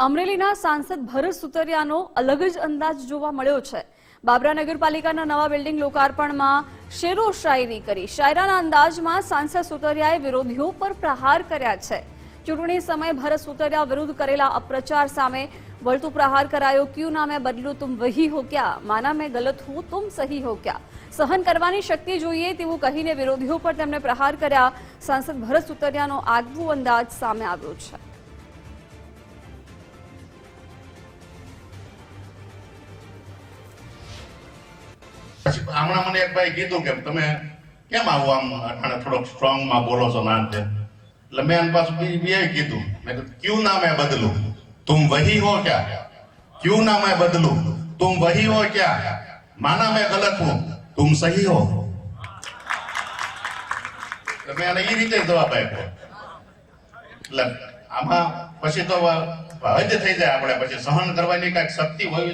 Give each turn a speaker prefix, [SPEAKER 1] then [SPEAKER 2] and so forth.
[SPEAKER 1] અમરેલીના સાંસદ ભરત સુતરિયાનો અલગ જ અંદાજ જોવા મળ્યો છે। બાબરા નગરપાલિકાના નવા બિલ્ડિંગ લોકાર્પણમાં શેરો શાયરી કરી શાયરાના અંદાજમાં સાંસદ સુતરિયાએ વિરોધીઓ પર પ્રહાર કર્યા છે। ચૂંટણી સમયે ભરત સુતરિયા વિરુદ્ધ કરેલા અપપ્રચાર સામે વળતો પ્રહાર કરાયો। ક્યું ના મેં બદલું તુમ વહી હો ક્યા, માના મેં ગલત હું તુમ સહી હો ક્યા। સહન કરવાની શક્તિ જોઈએ તેવું કહીને વિરોધીઓ પર તેમણે પ્રહાર કર્યા। સાંસદ ભરત સુતરિયાનો આગવો અંદાજ સામે આવ્યો છે।
[SPEAKER 2] હમણાં મને એક ભાઈ કીધું કે તમે કેમ આવું આમ થોડોક સ્ટ્રોંગ માં બોલો છો ના તે, એટલે મેં એની પાછું બે કીધું, મેં કીધું ક્યું ના મેં બદલું તુમ વહી હો ક્યા, ક્યું ના મેં બદલું તુમ વહી હો ક્યા, માના મેં ગલત હું તુમ સહી હો। મેં એને એ રીતે જવાબ આપ્યો। એટલે આમાં પછી તો હદ થઈ જાય, આપણે પછી સહન કરવાની કઈક શક્તિ હોય।